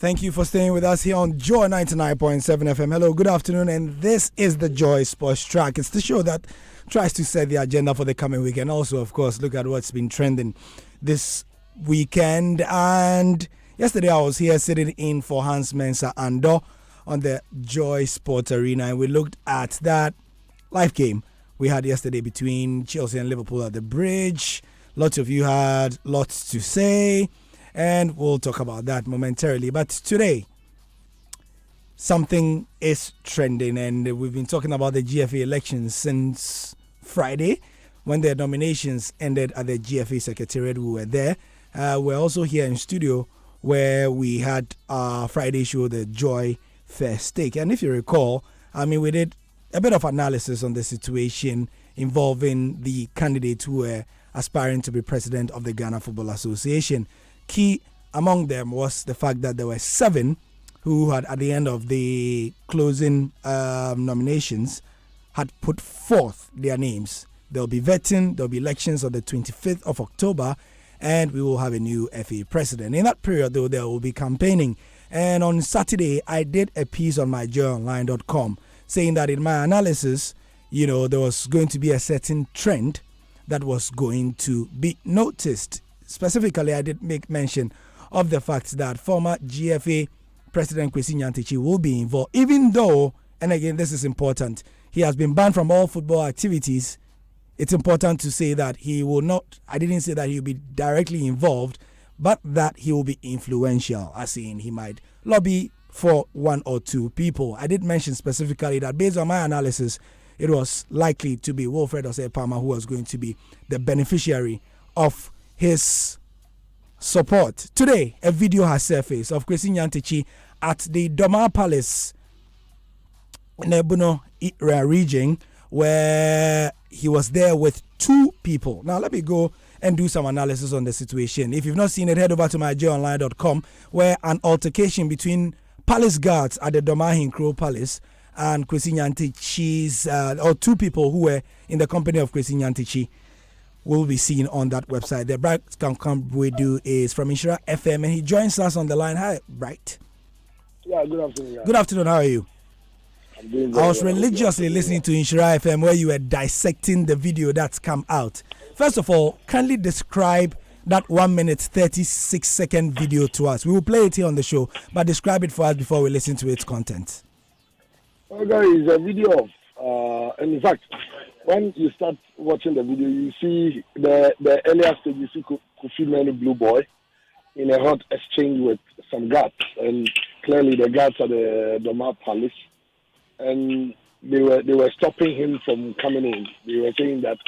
Thank you for staying with us here on Joy 99.7 FM. Hello, good afternoon, and this is the Joy Sports Track. It's the show that tries to set the agenda for the coming week and also, of course, look at what's been trending this weekend. And yesterday I was here sitting in for Hans Mensah Ando on the Joy Sports Arena, and we looked at that live game we had yesterday between Chelsea and Liverpool at the Bridge. Lots of you had lots to say, and we'll talk about that momentarily. But today, something is trending, and we've been talking about the GFA elections since Friday when the nominations ended at the GFA Secretariat. We were there. We're also here in studio where we had our Friday show, the Joy First Take. And if you recall, we did a bit of analysis on the situation involving the candidates who were aspiring to be president of the Ghana Football Association. Key among them was the fact that there were 7 who had, at the end of the closing nominations, had put forth their names. There'll be vetting, there'll be elections on the 25th of October, and we will have a new FA president. In that period, though, there will be campaigning. And on Saturday, I did a piece on myjoyonline.com saying that in my analysis, there was going to be a certain trend that was going to be noticed. Specifically, I did make mention of the fact that former GFA President Kwesi Nyantakyi will be involved, even though, and again, this is important, he has been banned from all football activities. It's important to say that he will not, I didn't say that he will be directly involved, but that he will be influential, as in he might lobby for 1 or 2 people. I did mention specifically that based on my analysis, it was likely to be Wilfred Osei-Palmer who was going to be the beneficiary of his support. Today, a video has surfaced of Kwesi Nyantakyi at the Doma Palace in the Bono region, where he was there with 2 people. Now, let me go and do some analysis on the situation. If you've not seen it, head over to myjoyonline.com, where an altercation between palace guards at the Doma Hinkro Palace and Kwesi Nyantakyi's, or 2 people who were in the company of Kwesi Nyantakyi, will be seen on that website. The Bright Kankambwedu is from Inshira FM, and he joins us on the line. Hi, Bright. Yeah, good afternoon. Yeah. Good afternoon. How are you? I'm doing very I was well. religiously listening to Inshira FM where you were dissecting the video that's come out. First of all, kindly describe that 1 minute 36-second video to us. We will play it here on the show, but describe it for us before we listen to its content. There is a video of, and in fact, when you start watching the video, you see the earlier stage, you see Kofi Manu Blue Boy in a hot exchange with some guards, and clearly the guards are the Doma Palace, and they were stopping him from coming in. They were saying that,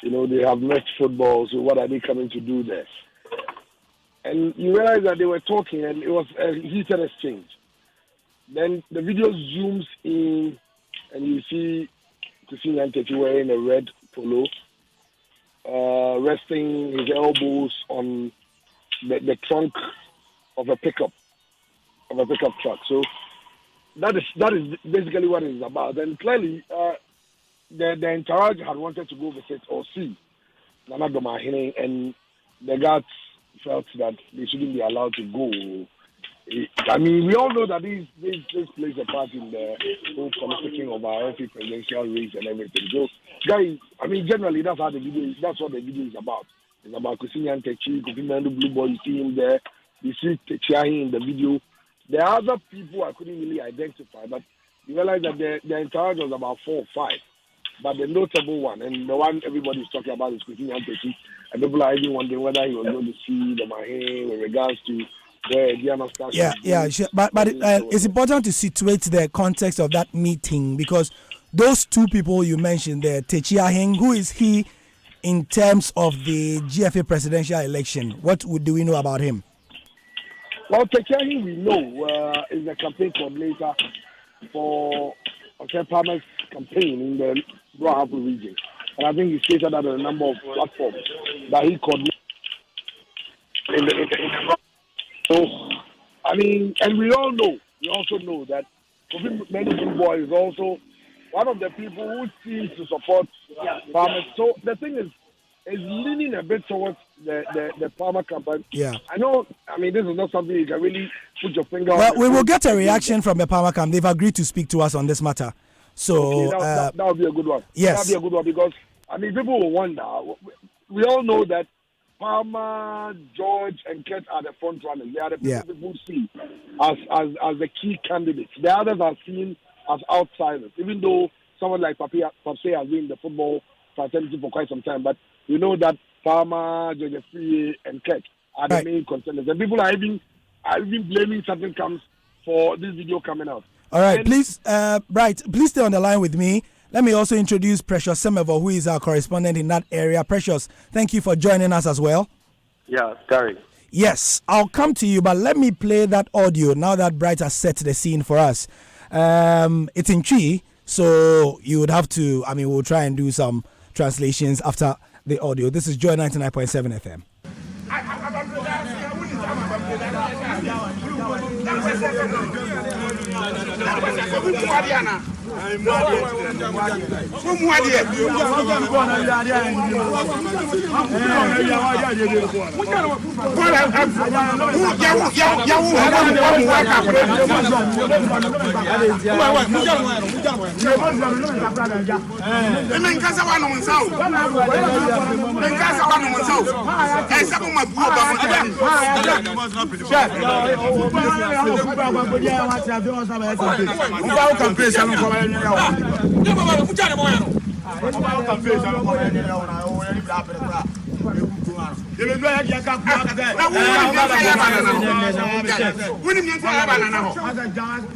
they have met football, so what are they coming to do there? And you realize that they were talking, and it was a heated exchange. Then the video zooms in, and you see Kwesi Nyantakyi wearing a red polo, resting his elbows on the trunk of a pickup truck. So that is basically what it is about. And clearly, the entourage had wanted to go visit or see Nana Domahine, and the guards felt that they shouldn't be allowed to go. We all know that this plays a part in the whole politicking of our FA presidential race and everything. So, guys, generally that's what the video is about. It's about Kwesi Nyantakyi, Kofi Manu Blue Boy. You see him there. You see Techiahi in the video. There are other people I couldn't really identify, but you realize that the entourage was about 4 or 5. But the notable one, and the one everybody is talking about, is Kwesi Nyantakyi. And people are even wondering whether he was going to see the Mahe with regards to sure. But it's important to situate the context of that meeting, because those 2 people you mentioned there, Techiahi, who is he in terms of the GFA presidential election? What do we know about him? Well, Techiahi, we know, is the campaign coordinator for Osei-Palmer's campaign in the Rohapu region. And I think he stated that on a number of platforms that he coordinates in the So, and we also know that Kofi Manu Blue Boy is also one of the people who seems to support farmers. So the thing is leaning a bit towards the farmer campaign. Yeah. I know, this is not something you can really put your finger well, on we will get a reaction from the Palmer camp. They've agreed to speak to us on this matter. So that would be a good one. Yes. That would be a good one because, I mean, people will wonder. We all know that Palmer, George, and Kett are the front runners. They are the people see as the key candidates. The others are seen as outsiders, even though someone like Pape has been in the football fraternity for quite some time. But we know that Palmer, George Free, and Kett are the main contenders. And people are even blaming certain camps for this video coming out. All right, please stay on the line with me. Let me also introduce Precious Semevo, who is our correspondent in that area. Precious, thank you for joining us as well. Yeah, Gary. Yes, I'll come to you, but let me play that audio now that Bright has set the scene for us. It's in Twi, so you would have to, we'll try and do some translations after the audio. This is Joy 99.7 FM.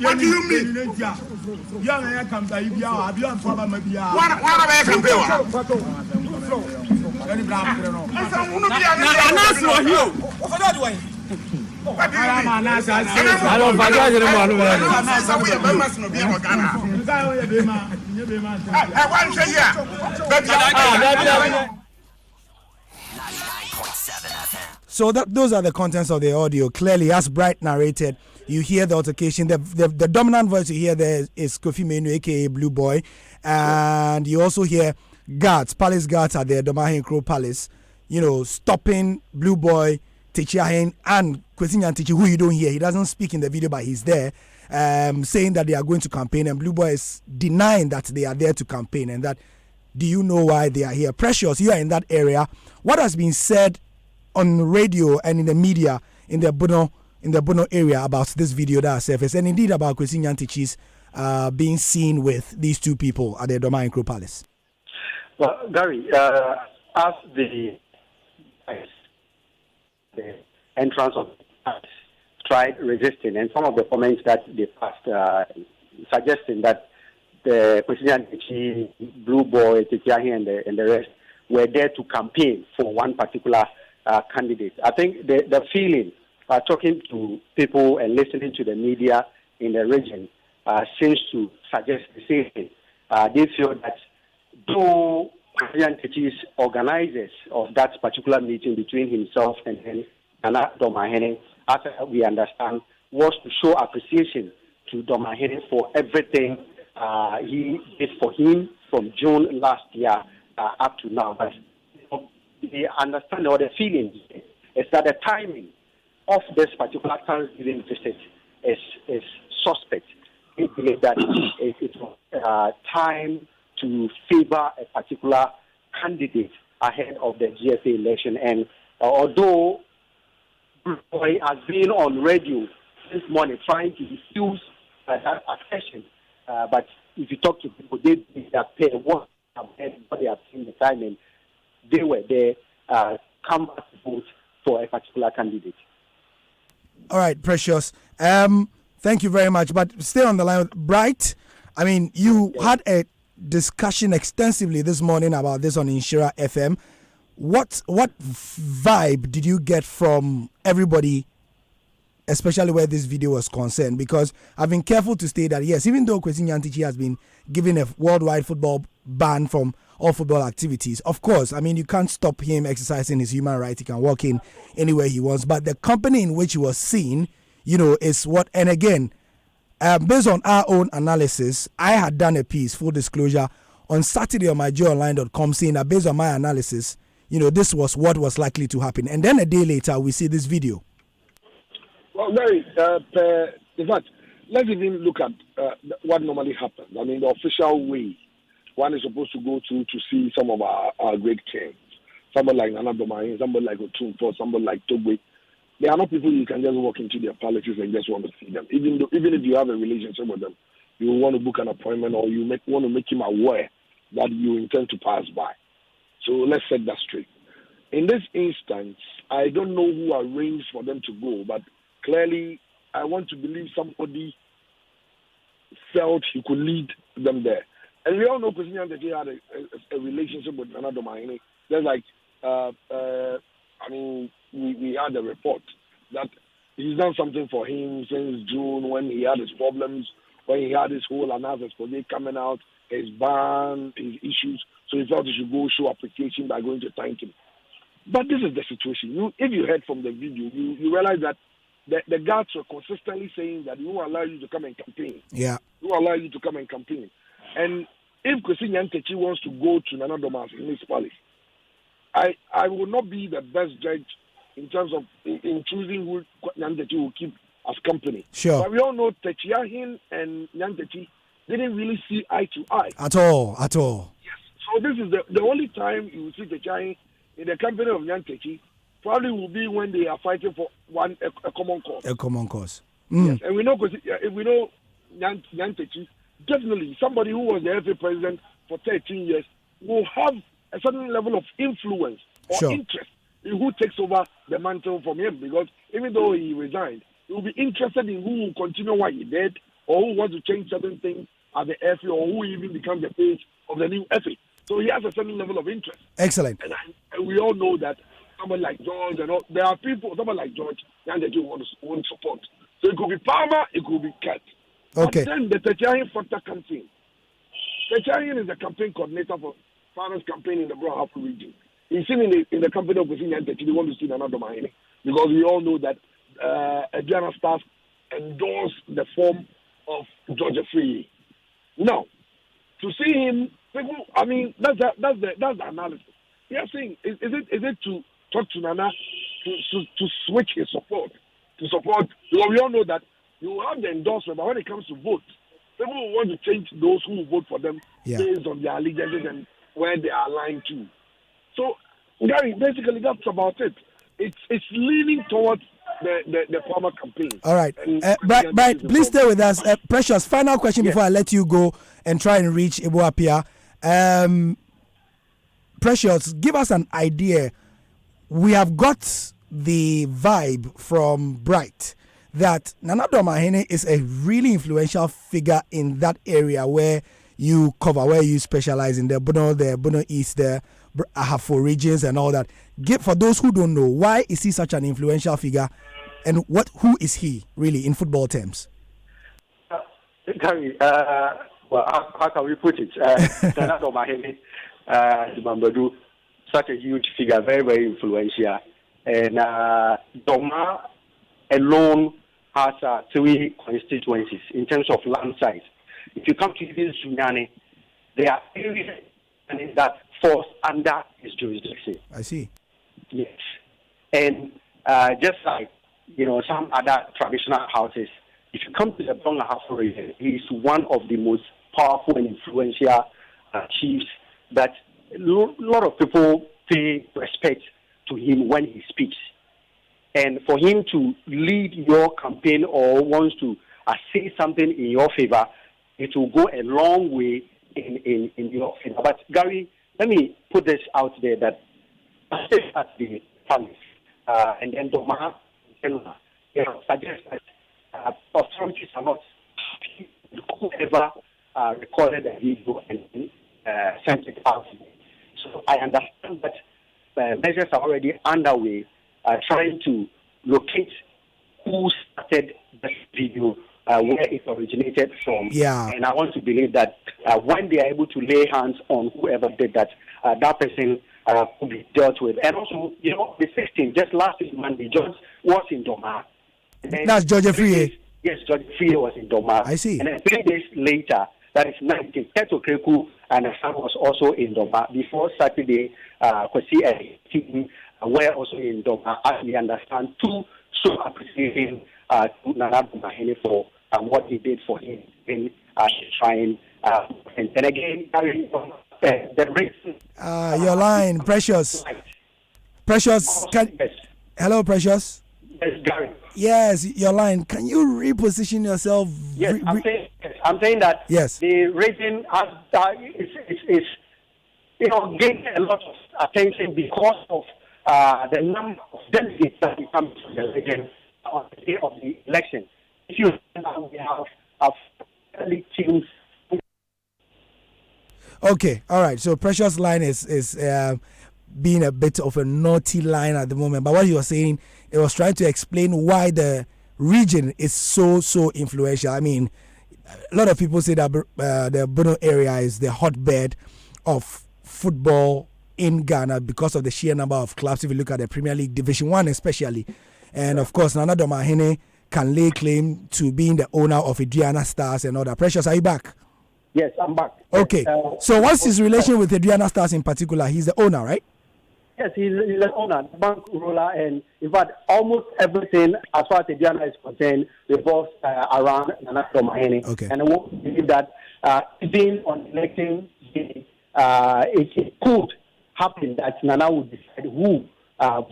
What do you mean? So those are the contents of the audio. Clearly, as Bright narrated, you hear the altercation. The dominant voice you hear there is Kofi Menu, aka Blue Boy, and you also hear palace guards at the Domahin Crow Palace, stopping Blue Boy, Techiahen, and Kwesi Nyantakyi, who you don't hear. He doesn't speak in the video, but he's there, saying that they are going to campaign, and Blue Boy is denying that they are there to campaign, and that, do you know why they are here? Precious, you are in that area. What has been said on radio and in the media in the Bono area about this video that has surfaced, and indeed about Kwesi Nyantakyi's being seen with these two people at the Domahin Crow Palace? Well, Gary, as the entrance of tried resisting, and some of the comments that they passed suggesting that the Kwesi Nyantakyi, Blue Boy, Techiahe, and the rest were there to campaign for one particular candidate. I think the feeling, talking to people and listening to the media in the region, seems to suggest the same thing. They feel that though Kwesi Nyantakyi's organizers of that particular meeting between himself and Nana Domahene, as we understand, was to show appreciation to Domahene for everything he did for him from June last year up to now. But the understanding or the feeling is that the timing of this particular Thanksgiving visit is suspect. We believe that it was time to favor a particular candidate ahead of the GFA election. And although Boy has been on radio this morning trying to diffuse that accession, but if you talk to people, they pay what they have seen the time, and they were there come back to vote for a particular candidate. All right, Precious. Thank you very much. But stay on the line with Bright. I mean, you had a discussion extensively this morning about this on Inshira FM. What vibe did you get from everybody, especially where this video was concerned? Because I've been careful to state that, yes, even though Kwesi Nyantakyi has been given a worldwide football ban from all football activities, of course, I mean, you can't stop him exercising his human right. He can walk in anywhere he wants. But the company in which he was seen, is what, and again, based on our own analysis, I had done a piece, full disclosure, on Saturday on myjoyonline.com saying that based on my analysis, this was what was likely to happen. And then a day later, we see this video. Well, Larry, in fact, let's even look at what normally happens. I mean, the official way one is supposed to go to see some of our great kings. Somebody like Nana Domain, somebody like Otumfo, somebody like Togwe. They are not people you can just walk into their palaces and just want to see them. Even if you have a relationship with them, you want to book an appointment or you want to make him aware that you intend to pass by. So let's set that straight. In this instance, I don't know who arranged for them to go, but clearly I want to believe somebody felt he could lead them there. And we all know Kwesi Nyantakyi had a relationship with Nana Domain. There's like, we had a report that he's done something for him since June when he had his problems, when he had his whole analysis project coming out, his ban, his issues. So he felt he should go show appreciation by going to thank him. But this is the situation. If you heard from the video, you realize that the guards were consistently saying that we will allow you to come and campaign. Yeah. We will allow you to come and campaign. And if Kwesi Nyantakyi wants to go to Nana Domain in his palace, I will not be the best judge in terms of in choosing who Nyantakyi will keep as company. Sure. But we all know Techiahin and Nyantakyi didn't really see eye to eye. At all. Yes. So this is the only time you will see Techiahin in the company of Nyantakyi probably will be when they are fighting for a common cause. A common cause. Yes. And we know Nyantakyi, definitely somebody who was the FA president for 13 years will have a certain level of influence or interest in who takes over the mantle from him, because even though he resigned, he will be interested in who will continue what he did or who wants to change certain things at the FA or who even becomes the face of the new FA. So he has a certain level of interest. Excellent. And we all know that somebody like George and all, there are people, somebody like George, Nyantakyi won't support. So it could be Palmer, it could be Kat. Okay. But then the Techiahin factor comes in. Techiahin is the campaign coordinator for Farmer's campaign in the Brown Harper region. He's seen in the company of Kwesi Nyantakyi, they want to see Nana Domain, because we all know that Adriana Stars endorsed the form of George Free. Now, to see him, people, I mean, that's the analysis. We are saying, is it to talk to Nana to switch his support, because we all know that you have the endorsement, but when it comes to vote, people will want to change those who vote for them based on their allegiances and where they are aligned to. So, Gary, basically that's about it. It's leaning towards the Palmer campaign. All right. But please stay with us. Precious, final question before I let you go and try and reach Ibu Apia. Precious, give us an idea. We have got the vibe from Bright that Nana Domain is a really influential figure in that area where you cover, where you specialize in the Bono East, the Ahafo regions and all that. For those who don't know, why is he such an influential figure, and who is he really in football terms? Gary, how can we put it? Nana Domain, Mambadu, such a huge figure, very, very influential. And Doma alone has 3 constituencies in terms of land size. If you come to this Sunyani, there are areas that falls under his jurisdiction. I see. Yes. And just like, some other traditional houses, if you come to the Bonga Hafo region, he is one of the most powerful and influential chiefs that a lot of people pay respect to him when he speaks. And for him to lead your campaign or wants to say something in your favor, it will go a long way in your favor. But Gary, let me put this out there that at the palace, and then Doma suggest that authorities are not happy with whoever recorded the video and sent it out. So I understand that measures are already underway, trying to locate who started this video, where it originated from. Yeah. And I want to believe that when they are able to lay hands on whoever did that, that person could be dealt with. And also, the 16th, just last week Monday, George was in Doma. That's George Free. Yes, George Free was in Doma. I see. And then 3 days later, that is 19th, Teto Kreku and son was also in Doma. Before Saturday, Kwesi and team were also in Doma. As we understand, 2 so appreciating to Nana Mahene for what he did for him in trying. And again, the reason. Your line, Precious. Precious, hello, Precious. Yes, Gary. Yes, your line. Can you reposition yourself? Yes, I'm saying that. Yes. The region has is getting a lot of attention because of the number of delegates that come to the region on the day of the election. If you remember, we have league teams. Okay, all right. So Precious line is being a bit of a naughty line at the moment. But what you were saying, it was trying to explain why the region is so influential. I mean, a lot of people say that the Bono area is the hotbed of football in Ghana because of the sheer number of clubs. If you look at the Premier League Division 1 especially, and of course Nana Mahene can lay claim to being the owner of Adriana Stars and all that. Precious, are you back? Yes, I'm back. Okay, so what's his relation with Adriana Stars in particular? He's the owner, right? Yes, he's the owner, bank roller, and in fact, almost everything as far as Adriana is concerned revolves around Nana Mahene. Okay. And I won't believe that even on electing day, it could happen that Nana would decide who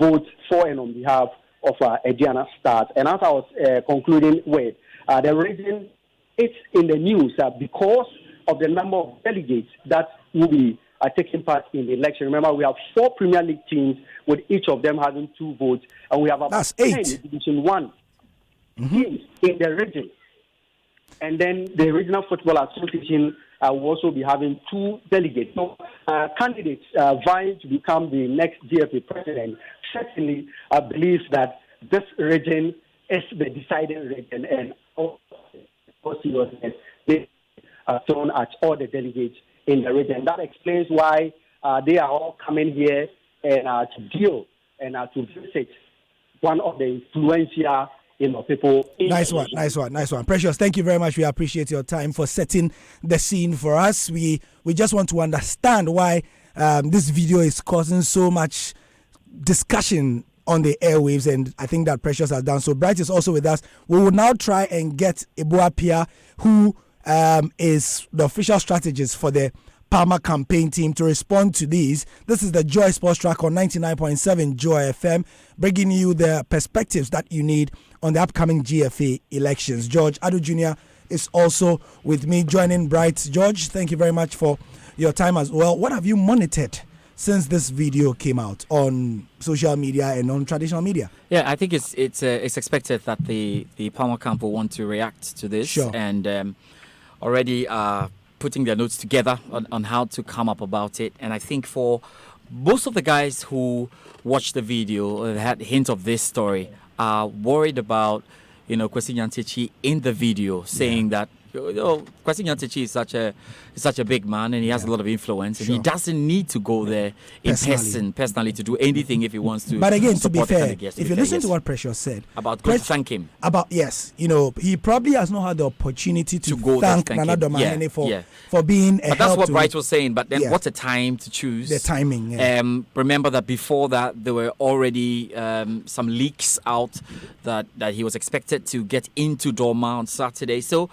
votes for and on behalf of Adriana Stars. And as I was concluding with, the reason it's in the news because of the number of delegates that will be taking part in the election. Remember, we have 4 Premier League teams with each of them having 2 votes, and we have about 10 Division 1 teams in the region. And then the Regional Football Association will also be having 2 delegates. So candidates vying to become the next GFA president certainly believes that this region is the deciding region, and seriousness they are thrown at all the delegates in the region. That explains why they are all coming here and to deal and to visit one of the influential people. Nice one. Precious, thank you very much. We appreciate your time for setting the scene for us. We just want to understand why this video is causing so much discussion on the airwaves, and I think that Precious has done so. Bright is also with us. We will now try and get Eboa Pia, who is the official strategist for the Palmer campaign team, to respond to these. This is the Joy Sports Track on 99.7 Joy FM, bringing you the perspectives that you need on the upcoming GFA elections. George Adu Jr. is also with me, joining Bright. George, thank you very much for your time as well. What have you monitored since this video came out on social media and on traditional media? Yeah, I think it's expected that the Palmer camp will want to react to this. Sure. And already putting their notes together on how to come up about it. And I think for most of the guys who watched the video, had hint of this story, are worried about, Kwesi Nyantakyi in the video, saying that Kwesi Nyantakyi is such a big man, and he has a lot of influence, and he doesn't need to go there in personally to do anything if he wants to. But again, to be fair, if you listen to what Precious said about going to thank him, he probably has not had the opportunity to go thank Nana Mahene for being a help. But that's what Bright was saying. But then, what a time to choose the timing. Yeah. Remember that before that there were already some leaks out that he was expected to get into Dorma on Saturday. So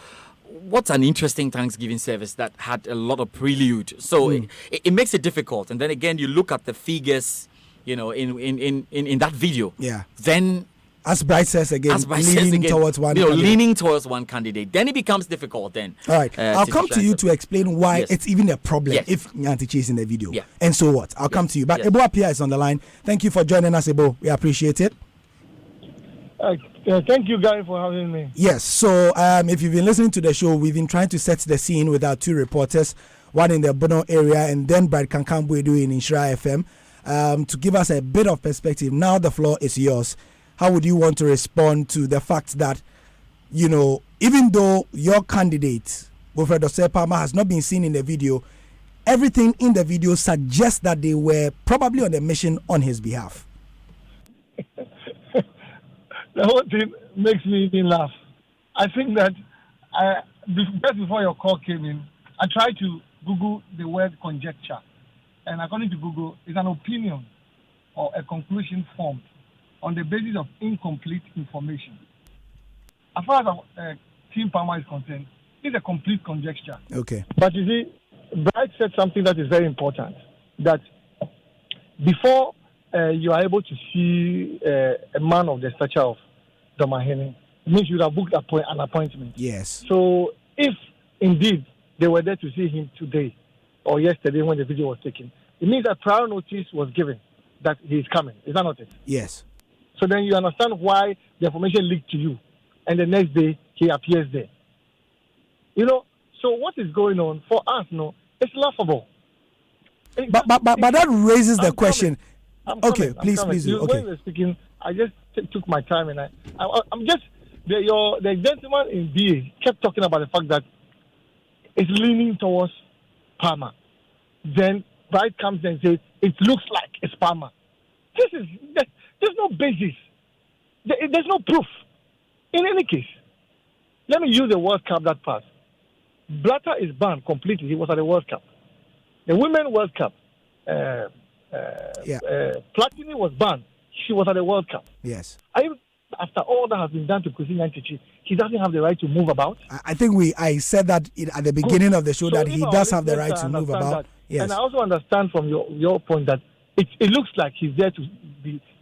what's an interesting Thanksgiving service that had a lot of prelude. So it makes it difficult. And then again, you look at the figures, in that video. Yeah. Then, as Bright says again, towards one candidate. Leaning towards one candidate. Then it becomes difficult then. All right. I'll come to you to explain why it's even a problem if Nyantakyi is in the video. Yeah. And so what? I'll come to you. But Eboa Pia is on the line. Thank you for joining us, Ebo. We appreciate it. Thank you, guys, for having me. Yes, so if you've been listening to the show, we've been trying to set the scene with our 2 reporters, one in the Bono area and then Bright Kankambwedu in Inshira FM, to give us a bit of perspective. Now the floor is yours. How would you want to respond to the fact that, even though your candidate, Wilfred Osei Palmer, has not been seen in the video, everything in the video suggests that they were probably on a mission on his behalf? The whole thing makes me even laugh. I think that just before your call came in, I tried to Google the word conjecture. And according to Google, it's an opinion or a conclusion formed on the basis of incomplete information. as far as Team Palmer is concerned, it's a complete conjecture. Okay. But you see, Bright said something that is very important, that before you are able to see a man of the stature of Domahene, it means you would have booked an appointment. Yes. So if indeed they were there to see him today or yesterday when the video was taken, it means that prior notice was given that he is coming. Is that not it? Yes. So then you understand why the information leaked to you, and the next day he appears there. You know, so what is going on for us? No, it's laughable. But that raises the question. Okay, please. When you were speaking, I just took my time, and I'm just the gentleman in BA kept talking about the fact that it's leaning towards Palmer. Then Bright comes and says it looks like it's Palmer. There's no basis. There's no proof. In any case, let me use the World Cup that passed. Blatter is banned completely. He was at the World Cup. The Women's World Cup, Platini was banned. She was at the World Cup. Yes. After all that has been done to Kwesi Nyantakyi, he doesn't have the right to move about. I think I said that at the beginning of the show, that he does have the right to move about. Yes. And I also understand from your point that it looks like he's there to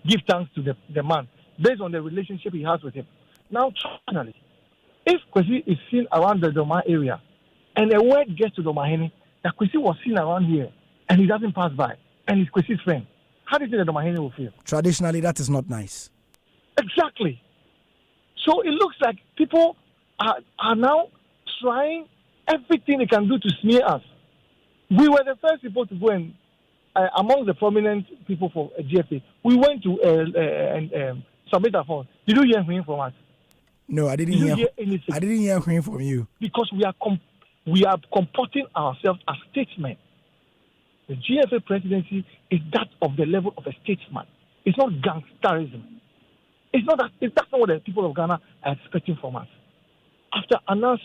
give thanks to the man based on the relationship he has with him. Now, finally, if Kwesi is seen around the Doma area and a word gets to Domahene that Kwesi was seen around here and he doesn't pass by and he's Kwesi's friend, how do you think the Domahene will feel? Traditionally, that is not nice. Exactly. So it looks like people are now trying everything they can do to smear us. We were the first people to go and, among the prominent people for GFA, we went to submit our phone. Did you hear anything from us? No, I didn't hear anything. I didn't hear anything from you. Because we are comporting ourselves as statesmen. The GFA presidency is that of the level of a statesman. It's not gangsterism. It's not that. That's not what the people of Ghana are expecting from us. After Anna's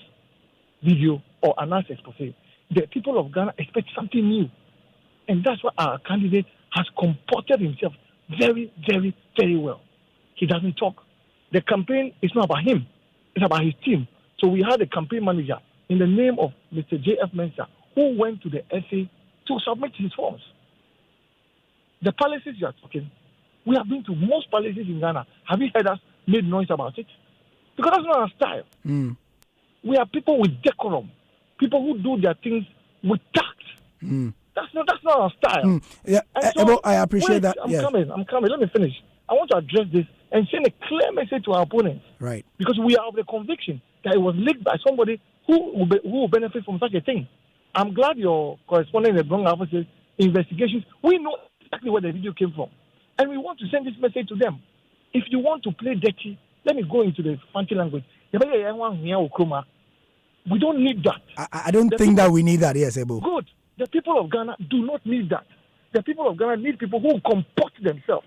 video or Anna's expose, the people of Ghana expect something new, and that's why our candidate has comported himself very, very, very well. He doesn't talk. The campaign is not about him; it's about his team. So we had a campaign manager in the name of Mr. J.F. Mensah who went to the SA to submit his forms. The palaces you are talking, we have been to most palaces in Ghana. Have you heard us make noise about it? Because that's not our style. Mm. We are people with decorum, people who do their things with tact. Mm. That's not our style. Mm. Yeah, so, I appreciate that. I'm coming. Let me finish. I want to address this and send a clear message to our opponents. Right. Because we are of the conviction that it was leaked by somebody who will benefit from such a thing. I'm glad your correspondent in the Bronx office says investigations. We know exactly where the video came from. And we want to send this message to them. If you want to play dirty, let me go into the funky language. We don't need that. I don't think that we need that, yes, Ebo. Good. The people of Ghana do not need that. The people of Ghana need people who comport themselves.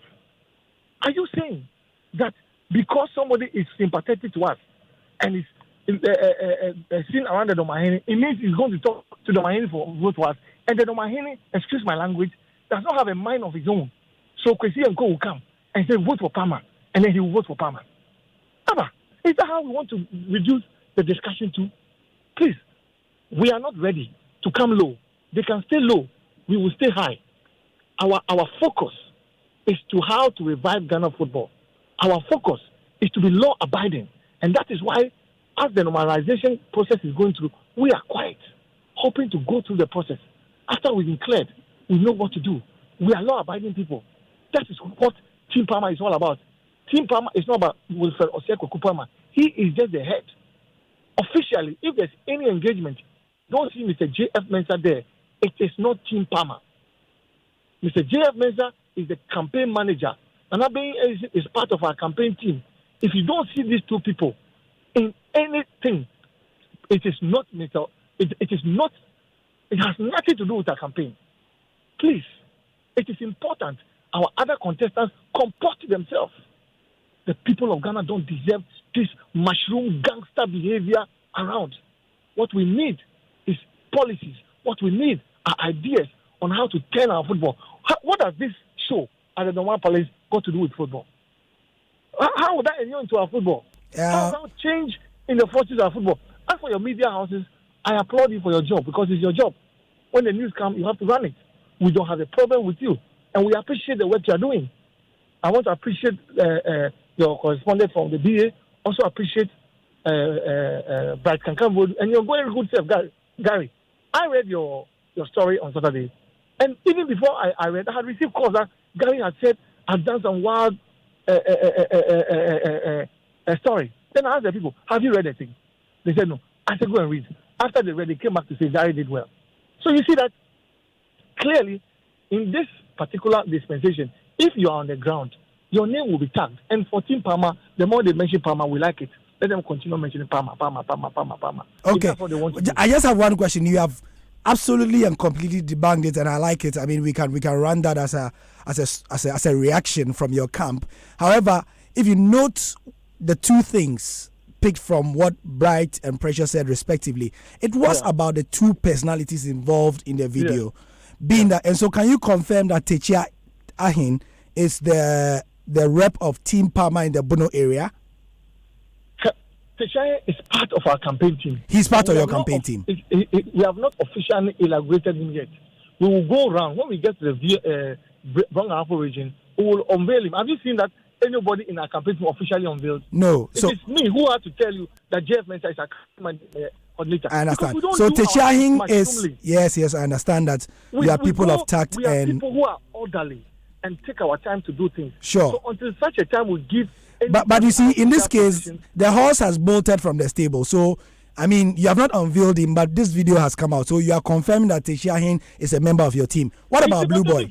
Are you saying that because somebody is sympathetic to us and is seen around the Domahene, it means he's going to talk to Domahene for vote for us, and the Domahene, excuse my language, does not have a mind of his own? So Kwesi and Co will come and say vote for Palmer, and then he will vote for Palmer. Abba, is that how we want to reduce the discussion to? Please, we are not ready to come low. They can stay low. We will stay high. Our focus is to how to revive Ghana football. Our focus is to be law-abiding. And that is why, as the normalization process is going through, we are quiet, hoping to go through the process. After we've been cleared, we know what to do. We are law-abiding people. That is what Team Palmer is all about. Team Palmer is not about Wilfred Osei-Kweku Palmer. He is just the head. Officially, if there's any engagement, don't see Mr. J.F. Mensah there. It is not Team Palmer. Mr. J.F. Mensah is the campaign manager. And Abe is part of our campaign team. If you don't see these two people in anything, it is not Mr. It has nothing to do with our campaign. Please, it is important our other contestants comport themselves. The people of Ghana don't deserve this mushroom gangster behavior around. What we need is policies. What we need are ideas on how to turn our football. What does this show at the Norman Palace got to do with football? How would that enter into our football? How about change in the fortunes of football? As for your media houses, I applaud you for your job because it's your job. When the news comes, you have to run it. We don't have a problem with you, and we appreciate the work you are doing. I want to appreciate your correspondent from the BA. Also appreciate Bright Kankambo and your very good self, Gary. I read your story on Saturday, and even before I read, I had received calls that Gary had said I've done some wild story. Then I asked the people, have you read the thing? They said no. I said go and read. After they read, they came back to say Gary did well. So you see that clearly in this particular dispensation, if you are on the ground, your name will be tagged. And for Team Palmer, the more they mention Palmer, we like it. Let them continue mentioning Palmer. Okay. I just have one question. You have absolutely and completely debunked it, and I like it. I mean, we can run that as a reaction from your camp. However, if you note the two things picked from what Bright and Precious said respectively, it was about the two personalities involved in the video. Being that, and so can you confirm that Techia Ahin is the rep of Team Palmer in the Bono area? Techia is part of our campaign team. He's part of your campaign team. We have not officially elaborated him yet. We will go around when we get to the Brong-Ahafo region. We will unveil him. Have you seen that anybody in our campaign team officially unveiled? No. It is me who had to tell you that Jeff Mensah is a coordinator. I understand. So Techia Ahin is yes. I understand that you are people of tact we are people who are orderly and take our time to do things. Sure. So until such a time we give. But you see, in this case, the horse has bolted from the stable. So, I mean, you have not unveiled him, but this video has come out. So you are confirming that Techia Ahin is a member of your team. What about Blue Boy?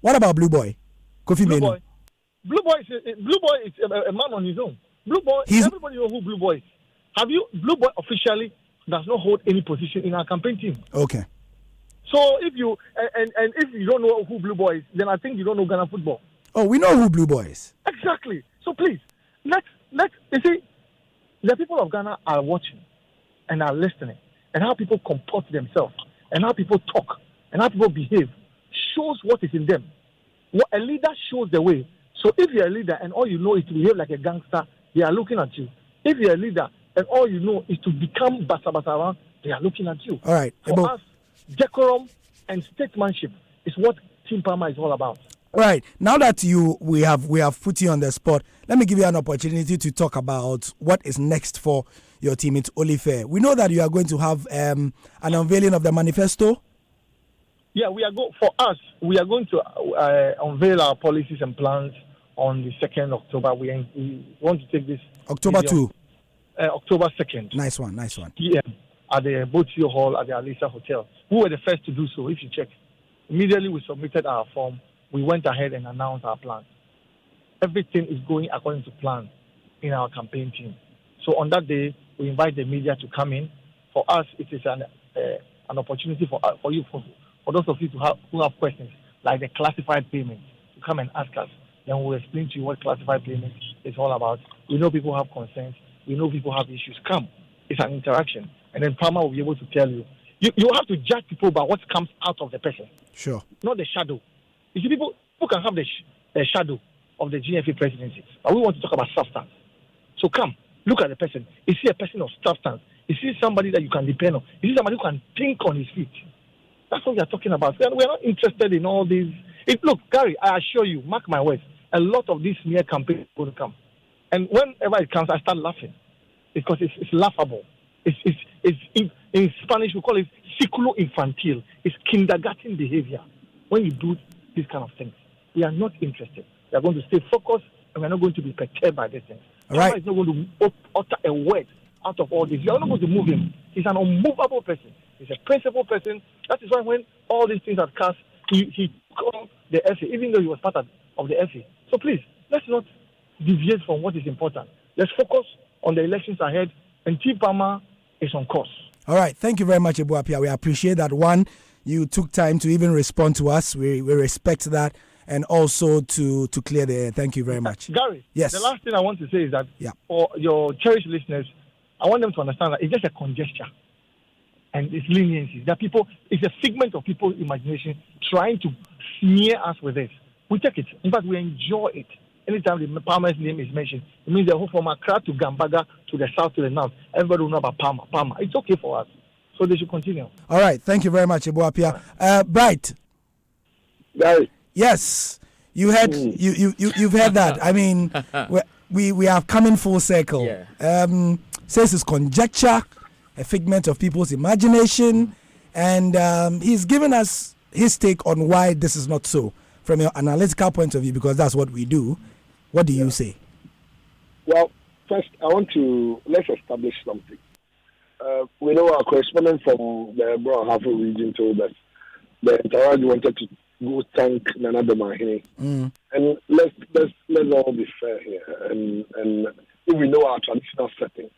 What about Blue Boy? Kofi Menu. Blue Boy is a man on his own. Blue Boy, everybody knows who Blue Boy is. Have you? Blue Boy officially does not hold any position in our campaign team. Okay. So if you and if you don't know who Blue Boy is, then I think you don't know Ghana football. Oh, we know who Blue Boy is. Exactly. So please, let's you see, the people of Ghana are watching and are listening, and how people comport themselves, and how people talk, and how people behave shows what is in them. What a leader shows the way. So if you're a leader and all you know is to behave like a gangster, they are looking at you. If you're a leader and all you know is to become basa around, they are looking at you. All right. For us, decorum and statesmanship is what Team Palmer is all about. Right. Now that we have put you on the spot, let me give you an opportunity to talk about what is next for your team. It's only fair. We know that you are going to have an unveiling of the manifesto. Yeah, we are going to unveil our policies and plans on the 2nd October. We want to take this October 2. October 2nd. Nice one. PM at the Boatio Hall at the Alisa Hotel. We were the first to do so, if you check. Immediately we submitted our form. We went ahead and announced our plan. Everything is going according to plan in our campaign team. So on that day, we invite the media to come in. For us, it is an opportunity for you, for those of you who have questions, like the classified payment, to come and ask us. Then we'll explain to you what classified payment is all about. We know people have concerns. We know people have issues. Come. It's an interaction. And then Palmer will be able to tell you. You have to judge people by what comes out of the person. Sure. Not the shadow. You see, people can have the shadow of the GFA presidency, but we want to talk about substance. So come, look at the person. Is he a person of substance? Is he somebody that you can depend on? Is he somebody who can think on his feet? That's what we are talking about. We are not interested in all these. Look, Gary, I assure you, mark my words, a lot of these smear campaigns are going to come. And whenever it comes, I start laughing because it's laughable. In Spanish, we call it ciclo infantil. It's kindergarten behavior. When you do these kind of things, we are not interested. We are going to stay focused, and we are not going to be perturbed by these things. Right. He's not going to utter a word out of all this. You are not going to move him. He's an unmovable person. He's a principled person. That is why when all these things are cast, he called the FA, even though he was part of the FA. So please, let's not deviate from what is important. Let's focus on the elections ahead, and Team Palmer is on course. All right. Thank you very much, Ebu Apia. We appreciate that. One, you took time to even respond to us. We respect that. And also to clear the air. Thank you very much. Gary, yes. The last thing I want to say is that for your cherished listeners, I want them to understand that it's just a conjecture. And it's leniency. That people, it's a figment of people's imagination trying to smear us with this. We take it. In fact, we enjoy it. anytime the Palmer's name is mentioned, it means the whole from Accra to Gambaga to the south to the north, everybody will know about Palmer. It's okay for us. So they should continue. All right. Thank you very much, Ebuapia. Bright. Right. Yes. You heard you've heard that. I mean, we have come in full circle. Yeah. Says it's conjecture, a figment of people's imagination, and he's given us his take on why this is not so from your analytical point of view, because that's what we do. What do you say? Well, first, let's establish something. We know our correspondent from the Brown Harbour region told us the Entourage wanted to go thank Nana Domahine. And let's all be fair here. And if we know our traditional setting,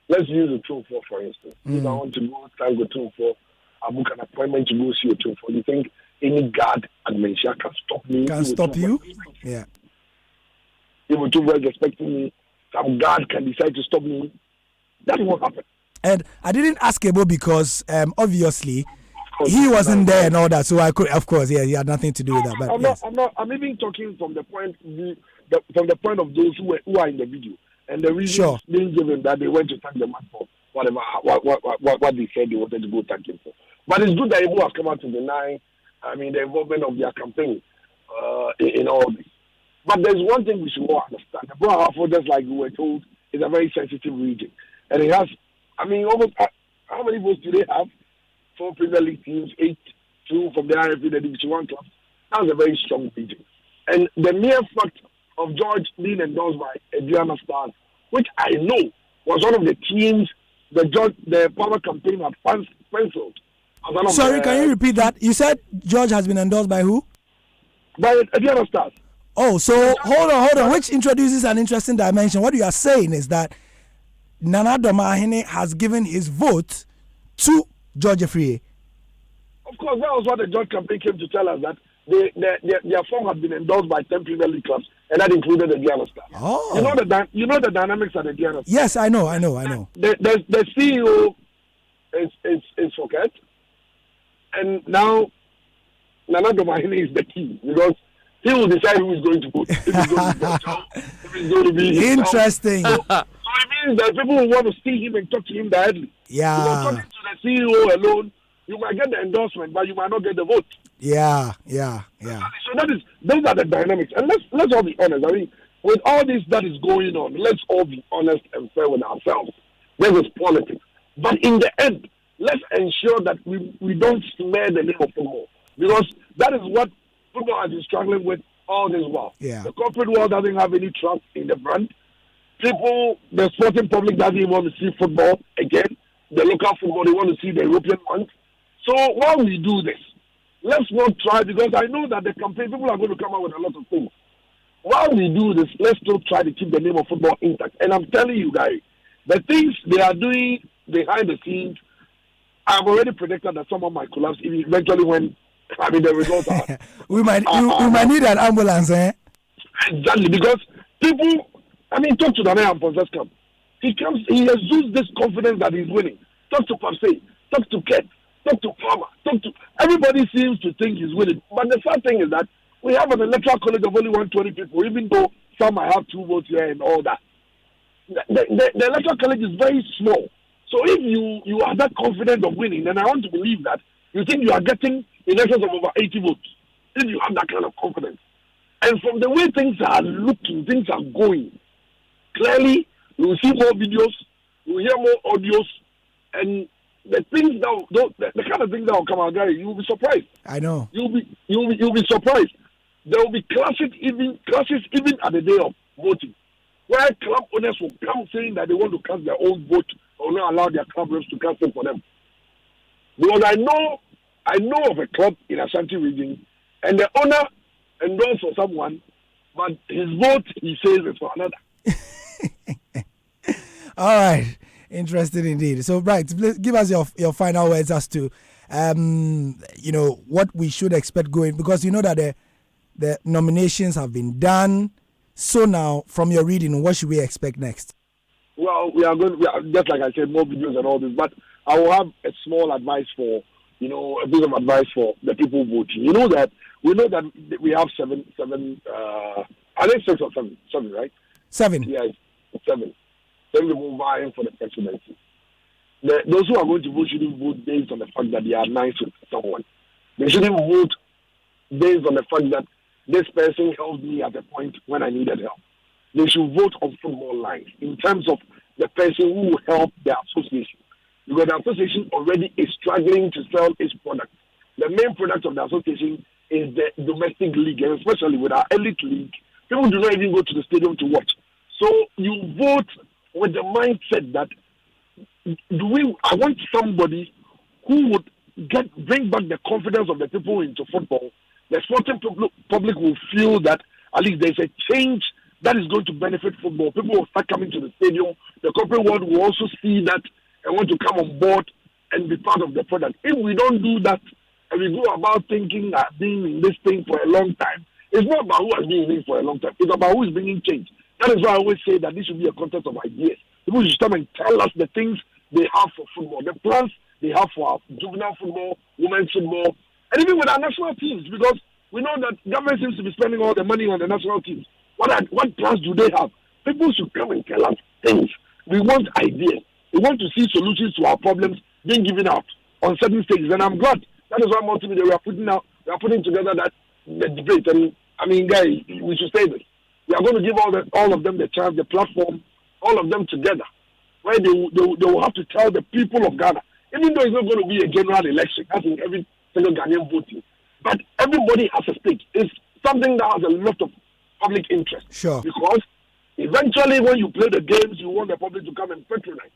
let's use the 2-4 for instance. If I want to go thank the 2-4, I book an appointment to go see a 2-4. You think any guard at Malaysia can stop me? Can stop you? Yeah. If a 2-4 is expecting me, some guard can decide to stop me. That's what happened. And I didn't ask Ebo because obviously he wasn't there and all that, so I could, of course, he had nothing to do with that. But I'm even talking from the point of those who are in the video, and the reason being given that they went to thank the man for whatever what they said they wanted to go thank him for. But it's good that Ebo has come out to deny, the involvement of their campaign in all this. But there's one thing we should all understand: the Brown Harbour, just like we were told, is a very sensitive region, and it has, almost how many votes do they have? 4 Premier League teams, 8-2 from the IFB, the Division 1 clubs. That's a very strong region. And the mere fact of George being endorsed by Aduana Stars, which I know was one of the teams the Palmer campaign had penciled. Sorry, can you repeat that? You said George has been endorsed by who? By Aduana Stars. Oh, so hold on. Which introduces an interesting dimension. What you are saying is that Nana Domahine has given his vote to George Afriyie. Of course, that was what the George campaign came to tell us, that their form had been endorsed by 10 Premier League clubs, and that included the Diana Stars. Oh. You know the dynamics of the Diana Stars. Yes, I know. The CEO is Forget, and now Nana Domahine is the key, because he will decide who is going to vote. If he's going to vote, if he's going to be interesting. So it means that people will want to see him and talk to him directly. Yeah. Talking to the CEO alone, you might get the endorsement, but you might not get the vote. Yeah. So those are the dynamics. And let's all be honest. With all this that is going on, let's all be honest and fair with ourselves. This is politics. But in the end, let's ensure that we don't smear the name of football. Because that is what football has been struggling with all this while. Yeah. The corporate world doesn't have any trust in the brand. The sporting public doesn't even want to see football again. The local football, they want to see the European ones. So while we do this, let's not try, because I know that the campaign, people are going to come out with a lot of things. While we do this, let's still try to keep the name of football intact. And I'm telling you guys, the things they are doing behind the scenes, I've already predicted that someone might collapse eventually when the results are. we might need an ambulance, eh? Exactly, because people, talk to Daniel Amponsa's camp. He exudes this confidence that he's winning. Talk to Papsay, talk to Ket, talk to Farmer, everybody seems to think he's winning. But the sad thing is that we have an electoral college of only 120 people, even though some might have 2 votes here and all that. The electoral college is very small. So if you are that confident of winning, then I want to believe that you think you are getting in excess of over 80 votes, if you have that kind of confidence. And from the way things are looking, things are going, clearly you will see more videos, you will hear more audios, and the things the kind of things that will come out, guys, you will be surprised. I know. You'll be surprised. There will be clashes even at the day of voting, where club owners will come saying that they want to cast their own vote or not allow their club reps to cast it for them. Because I know of a club in Ashanti region, and the owner endorsed for someone, but his vote, he says, is for another. All right. Interesting indeed. So, Bright, please give us your final words as to, what we should expect going, because you know that the nominations have been done. So now, from your reading, what should we expect next? Well, we are just like I said, more videos and all this, but I will have a small advice for, a bit of advice for the people voting. We know that we have seven I think 6 or 7. 7, right? 7. Yes, 7. 7 people vying for the presidency. Those who are going to vote shouldn't vote based on the fact that they are nice with someone. They shouldn't vote based on the fact that this person helped me at a point when I needed help. They should vote on football lines in terms of the person who will help the association. Because the association already is struggling to sell its product. The main product of the association is the domestic league, and especially with our elite league, people do not even go to the stadium to watch. So you vote with the mindset that I want somebody who would bring back the confidence of the people into football. The sporting public will feel that at least there's a change that is going to benefit football. People will start coming to the stadium. The corporate world will also see that and want to come on board and be part of the product. If we don't do that and we go about thinking that being in this thing for a long time, it's not about who has been in it for a long time. It's about who is bringing change. That is why I always say that this should be a contest of ideas. People should come and tell us the things they have for football, the plans they have for our juvenile football, women's football, and even with our national teams, because we know that government seems to be spending all the money on the national teams. What plans do they have? People should come and tell us things. We want ideas. We want to see solutions to our problems being given out on certain stages, and I'm glad. That is why multimedia we are putting together the debate. And I mean, guys, we should say this. We are going to give all of them the chance, the platform, all of them together, where they will have to tell the people of Ghana, even though it's not going to be a general election, as in every single Ghanaian voting, but everybody has a stake. It's something that has a lot of public interest. Sure. Because eventually when you play the games, you want the public to come and patronize.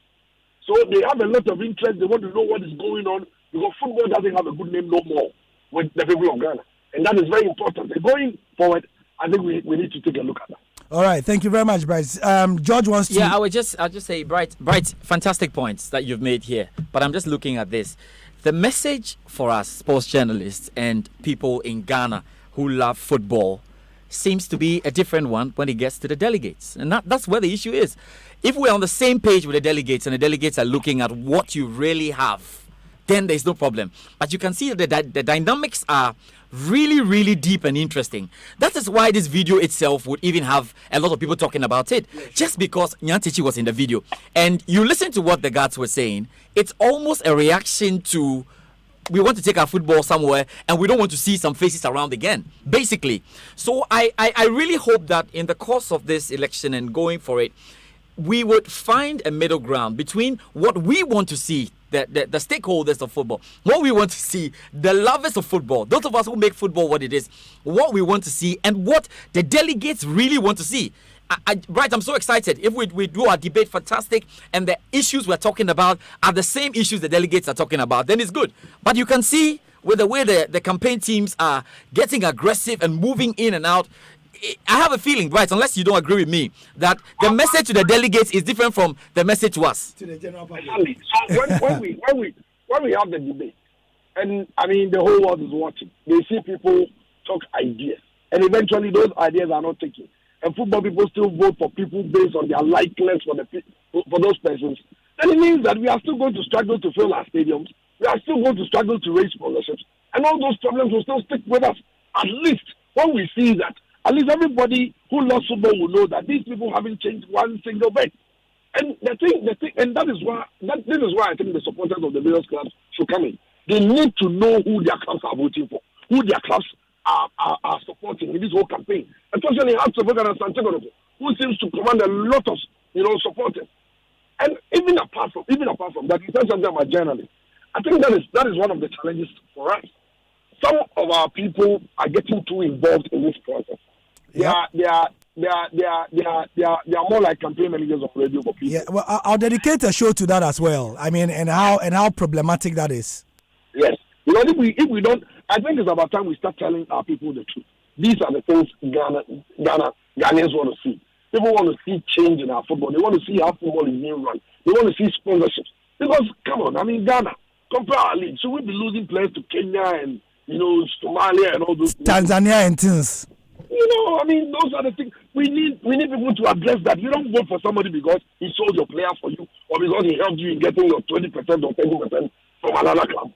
So they have a lot of interest. They want to know what is going on, because football doesn't have a good name no more with the people of Ghana. And that is very important. And going forward, I think we need to take a look at that. All right, thank you very much, Bryce. George wants to. Yeah, I'll just say, Bright, fantastic points that you've made here. But I'm just looking at this. The message for us sports journalists and people in Ghana who love football seems to be a different one when it gets to the delegates, and that's where the issue is. If we're on the same page with the delegates and the delegates are looking at what you really have, then there's no problem. But you can see that the dynamics are really, really deep and interesting. That is why this video itself would even have a lot of people talking about it, just because Nyantichi was in the video. And you listen to what the guards were saying, it's almost a reaction to, we want to take our football somewhere and we don't want to see some faces around again, basically. So I really hope that in the course of this election and going for it, we would find a middle ground between what we want to see, the stakeholders of football, what we want to see, the lovers of football, those of us who make football what it is, what we want to see, and what the delegates really want to see. Right, I'm so excited. If we do our debate, fantastic, and the issues we're talking about are the same issues the delegates are talking about, then it's good. But you can see with the way the campaign teams are getting aggressive and moving in and out, I have a feeling, right, unless you don't agree with me, that the message to the delegates is different from the message to us. To the general public. So when we have the debate, and I mean the whole world is watching, they see people talk ideas, and eventually those ideas are not taken. And football people still vote for people based on their likeness for those persons. Then it means that we are still going to struggle to fill our stadiums. We are still going to struggle to raise scholarships, and all those problems will still stick with us. At least when we see that, at least everybody who loves football will know that these people haven't changed one single bit. And the thing, and this is why I think the supporters of the various clubs should come in. They need to know who their clubs are voting for, who their clubs are supporting in this whole campaign. Especially Hearts of Oak and Santiago, who seems to command a lot of supporters. And even apart from that, you said something about journalists. I think that is one of the challenges for us. Some of our people are getting too involved in this process. They are more like campaign managers of radio for people. Yeah, well, I'll dedicate a show to that as well. I mean, and how problematic that is. Yes, because if we don't, I think it's about time we start telling our people the truth. These are the things Ghanaians want to see. People want to see change in our football. They want to see how football is being run. They want to see sponsorships. Because come on, I mean Ghana, compare our league. So we'll be losing players to Kenya and Somalia and all those Tanzania and things. I mean, those are the things. We need people to address that. You don't vote for somebody because he sold your player for you or because he helped you in getting your 20% or 30% from another club.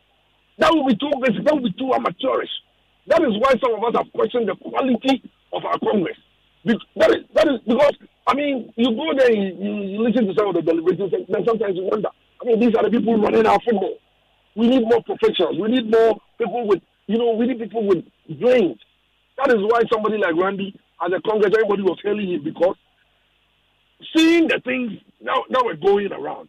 That will be too basic. That will be too amateurish. That is why some of us have questioned the quality of our Congress. That is because, I mean, you go there, you listen to some of the deliberations, and then sometimes you wonder. I mean, these are the people running our football. We need more professionals. We need more people with, we need people with brains. That is why somebody like Randy, as a Congress, everybody was hailing him, because seeing the things that were going on,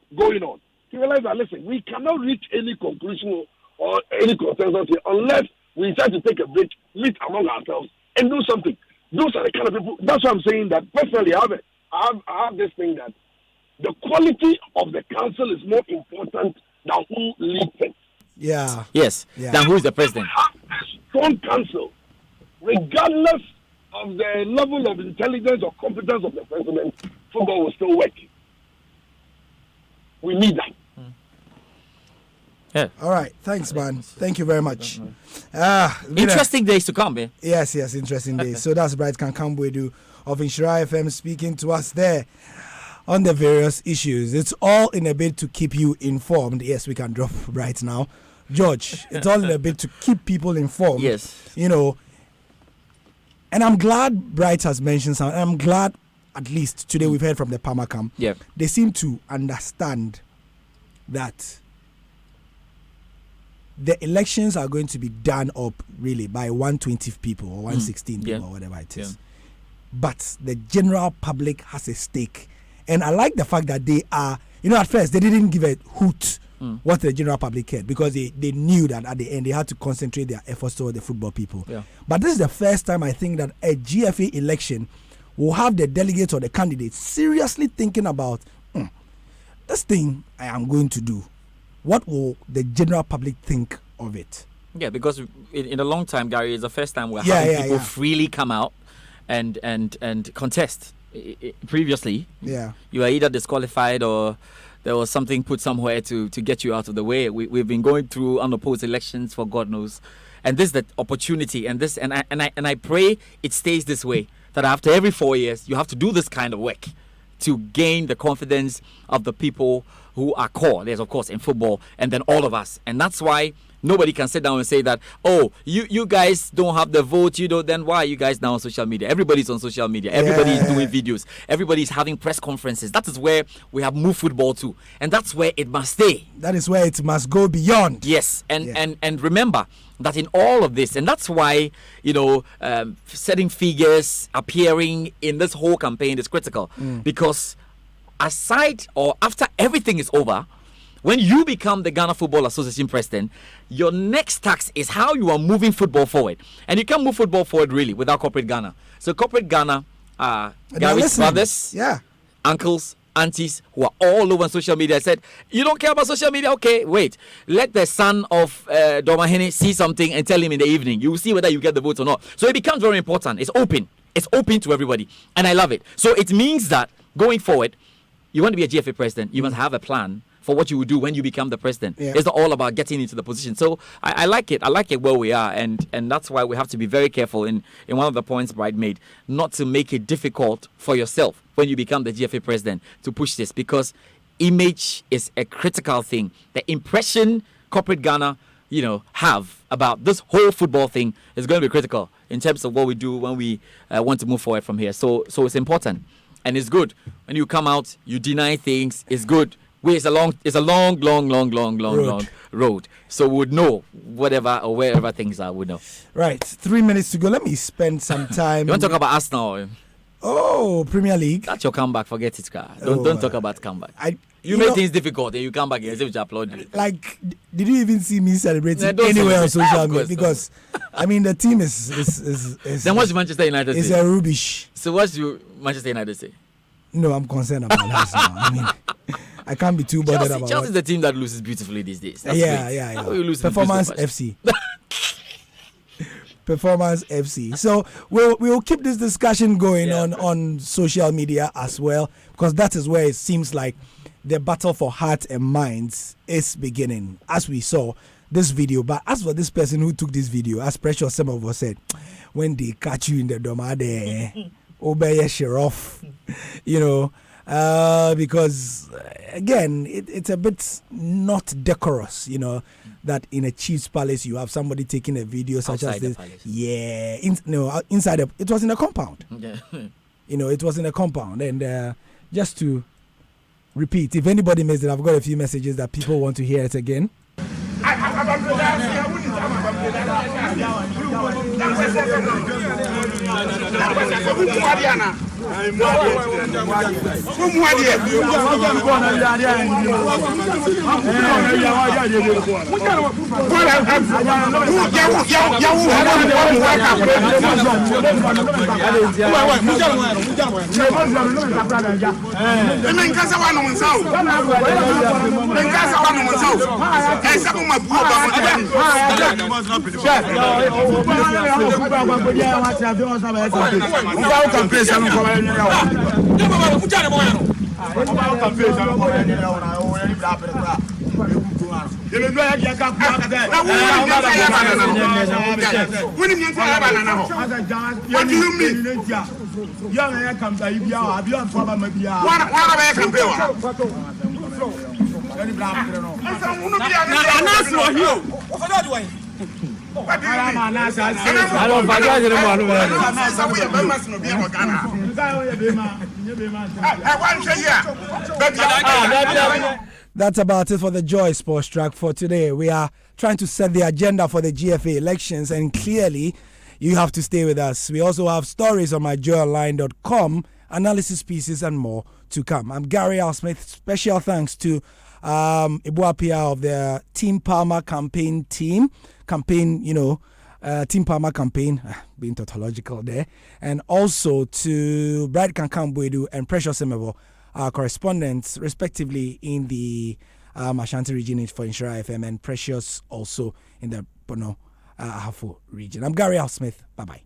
he realized that, listen, we cannot reach any conclusion or any consensus here unless we try to take a break, meet among ourselves, and do something. Those are the kind of people. That's why I'm saying that personally, I have this thing that the quality of the council is more important than who leads it. Yeah. Yes. Yeah. Then who is the president? Have a strong council, regardless of the level of intelligence or competence of the president, football will still work. We need that. Yeah. All right. Thanks, man. Thank you very much. Interesting days to come, eh? Yes, interesting days. So that's Bright Kankambwedu of Inshira FM speaking to us there on the various issues. It's all in a bid to keep you informed. Yes, we can drop right now. George, it's all in a bid to keep people informed. Yes. And I'm glad Bright has mentioned something. I'm glad at least today we've heard from the Palmer camp. Yeah. They seem to understand that the elections are going to be done up really by 120 people or 116 people or whatever it is. Yeah. But the general public has a stake. And I like the fact that they are, at first they didn't give a hoot what the general public cared, because they knew that at the end they had to concentrate their efforts toward the football people. Yeah. But this is the first time I think that a GFA election will have the delegates or the candidates seriously thinking about this thing I am going to do. What will the general public think of it? Yeah, because in a long time, Gary, it's the first time we're having people freely come out and contest. Previously, you are either disqualified or there was something put somewhere to get you out of the way. We've been going through unopposed elections for God knows, and this is the opportunity. And I pray it stays this way. That after every 4 years, you have to do this kind of work to gain the confidence of the people who are core. There's, of course, in football, and then all of us. And that's why nobody can sit down and say that, you guys don't have the vote, then why are you guys now on social media? Everybody's on social media. Everybody is doing videos. Everybody's having press conferences. That is where we have moved football to. And that's where it must stay. That is where it must go beyond. Yes. And remember that in all of this, and that's why, setting figures, appearing in this whole campaign is critical. Because aside or after everything is over, when you become the Ghana Football Association president, your next task is how you are moving football forward. And you can't move football forward really without Corporate Ghana. So Corporate Ghana, Gary's brothers, uncles, aunties who are all over social media said, you don't care about social media? Okay, wait. Let the son of Domahene see something and tell him in the evening. You will see whether you get the vote or not. So it becomes very important. It's open. It's open to everybody. And I love it. So it means that going forward, you want to be a GFA president, you must have a plan for what you will do when you become the president. Yeah. It's not all about getting into the position. So I like it. I like it where we are. And that's why we have to be very careful in one of the points Bright made, not to make it difficult for yourself when you become the GFA president to push this, because image is a critical thing. The impression Corporate Ghana, have about this whole football thing is going to be critical in terms of what we do when we want to move forward from here. So it's important. And it's good. When you come out, you deny things, it's good. It's a long road. So we would know whatever or wherever things are, we know. Right. 3 minutes to go. Let me spend some time. You want to talk about Arsenal? Oh, Premier League. That's your comeback. Forget it, Car. Don't talk about comeback. You make things difficult and you come back and say, which I applaud you. Like, did you even see me celebrating anywhere on social media? Because, the team is then what's Manchester United say? It's a rubbish. So what's Manchester United say? No, I'm concerned about Arsenal. I can't be too bothered about Chelsea is the team that loses beautifully these days. That's yeah. How will you lose Performance FC. Performance FC. So we'll keep this discussion going on social media as well, because that is where it seems like the battle for hearts and minds is beginning, as we saw this video. But as for this person who took this video, as Precious some of us said, when they catch you in the domade, obey a sheriff, because again, it's a bit not decorous, that in a chief's palace you have somebody taking a video such outside as this. Inside it was in a compound. it was in a compound. And just to repeat, if anybody missed it, I've got a few messages that people want to hear it again. What do you mean? That's about it for the Joy Sports Track for today. We are trying to set the agenda for the GFA elections, and clearly you have to stay with us. We also have stories on myjoyonline.com, analysis pieces and more to come. I'm Gary Al Smith. Special thanks to Ibuapia of the Team Palmer campaign team. Team Palmer campaign, being tautological there. And also to Brad Kankambwedu and Precious Semevo, our correspondents, respectively, in the Ashanti region for Insura FM, and Precious also in the Bono Ahafo region. I'm Gary Al Smith. Bye-bye.